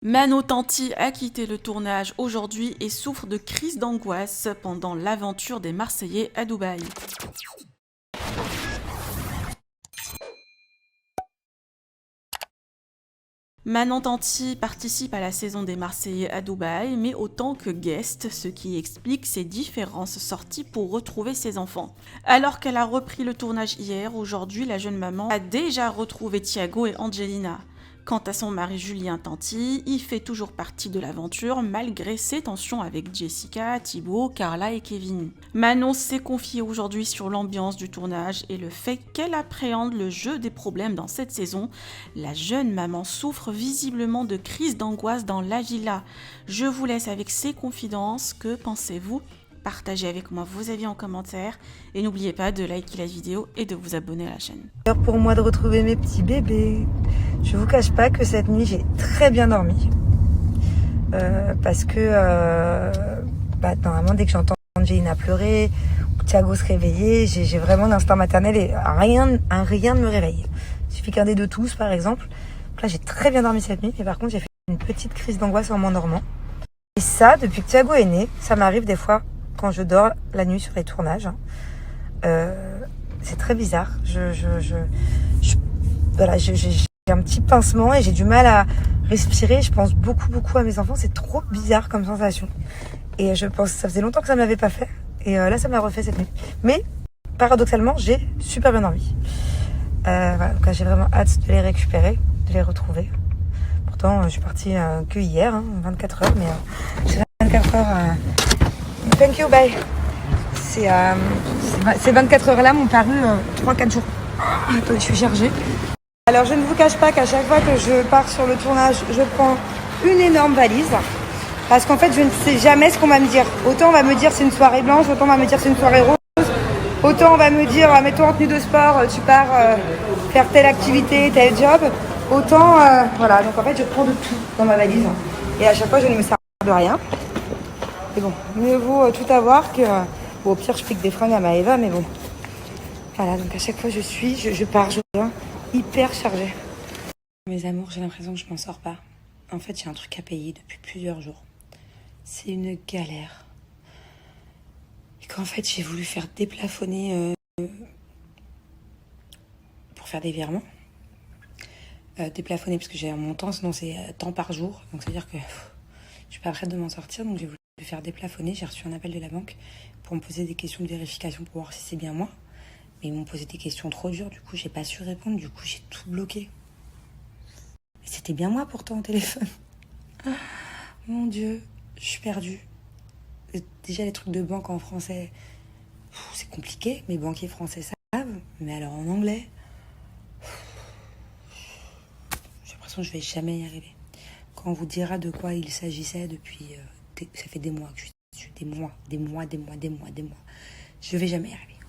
Mano Tanti a quitté le tournage aujourd'hui et souffre de crises d'angoisse pendant l'aventure des Marseillais à Dubaï. Manon Tanti participe à la saison des Marseillais à Dubaï, mais autant que guest, ce qui explique ses différentes sorties pour retrouver ses enfants. Alors qu'elle a repris le tournage hier, aujourd'hui, la jeune maman a déjà retrouvé Thiago et Angelina. Quant à son mari Julien Tanti, il fait toujours partie de l'aventure malgré ses tensions avec Jessica, Thibaut, Carla et Kevin. Manon s'est confiée aujourd'hui sur l'ambiance du tournage et le fait qu'elle appréhende le jeu des problèmes dans cette saison. La jeune maman souffre visiblement de crises d'angoisse dans la villa. Je vous laisse avec ses confidences. Que pensez-vous ? Partagez avec moi vos avis en commentaire et n'oubliez pas de liker la vidéo et de vous abonner à la chaîne. L'heure pour moi de retrouver mes petits bébés. Je vous cache pas que cette nuit j'ai très bien dormi parce que normalement dès que j'entends Angelina pleurer ou Thiago se réveiller, j'ai vraiment l'instinct maternel et rien ne me réveille. Il suffit qu'un des deux tousse par exemple. Donc là j'ai très bien dormi cette nuit, mais par contre j'ai fait une petite crise d'angoisse en m'endormant. Et ça, depuis que Thiago est né, ça m'arrive des fois quand je dors la nuit sur les tournages. C'est très bizarre. Voilà, j'ai un petit pincement et j'ai du mal à respirer. Je pense beaucoup à mes enfants. C'est trop bizarre comme sensation. Et je pense que ça faisait longtemps que ça ne m'avait pas fait. Et là, ça m'a refait cette nuit. Mais paradoxalement, j'ai super bien dormi. Voilà, donc là, j'ai vraiment hâte de les récupérer, de les retrouver. Pourtant, je suis partie que hier, 24 heures, mais c'est 24 heures. Thank you, bye. Ces 24 heures-là m'ont paru 3-4 jours. Attendez, je suis chargée. Alors, je ne vous cache pas qu'à chaque fois que je pars sur le tournage, je prends une énorme valise. Parce qu'en fait, je ne sais jamais ce qu'on va me dire. Autant on va me dire c'est une soirée blanche, autant on va me dire c'est une soirée rose. Autant on va me dire, mets-toi en tenue de sport, tu pars faire telle activité, tel job. Autant, voilà. Donc en fait, je prends de tout dans ma valise. Et à chaque fois, je ne me sers de rien. Et bon, mieux vaut tout avoir que... Bon, au pire, je pique des fringues à Maëva, mais bon. Voilà, donc à chaque fois, je pars, je reviens hyper chargée. Mes amours, j'ai l'impression que je m'en sors pas. En fait, j'ai un truc à payer depuis plusieurs jours. C'est une galère. Et qu'en fait, j'ai voulu faire déplafonner pour faire des virements. Déplafonner parce que j'ai un montant, sinon c'est temps par jour. Donc, c'est-à-dire que je suis pas prête de m'en sortir, donc j'ai voulu faire déplafonner. J'ai reçu un appel de la banque pour me poser des questions de vérification pour voir si c'est bien moi. Mais ils m'ont posé des questions trop dures, du coup j'ai pas su répondre, du coup j'ai tout bloqué. Mais c'était bien moi pourtant au téléphone. Ah, mon Dieu, je suis perdue. Déjà les trucs de banque en français, c'est compliqué, mes banquiers français savent, mais alors en anglais, j'ai l'impression que je vais jamais y arriver. Quand on vous dira de quoi il s'agissait depuis... ça fait des mois que je suis dessus, des mois. Je vais jamais y arriver.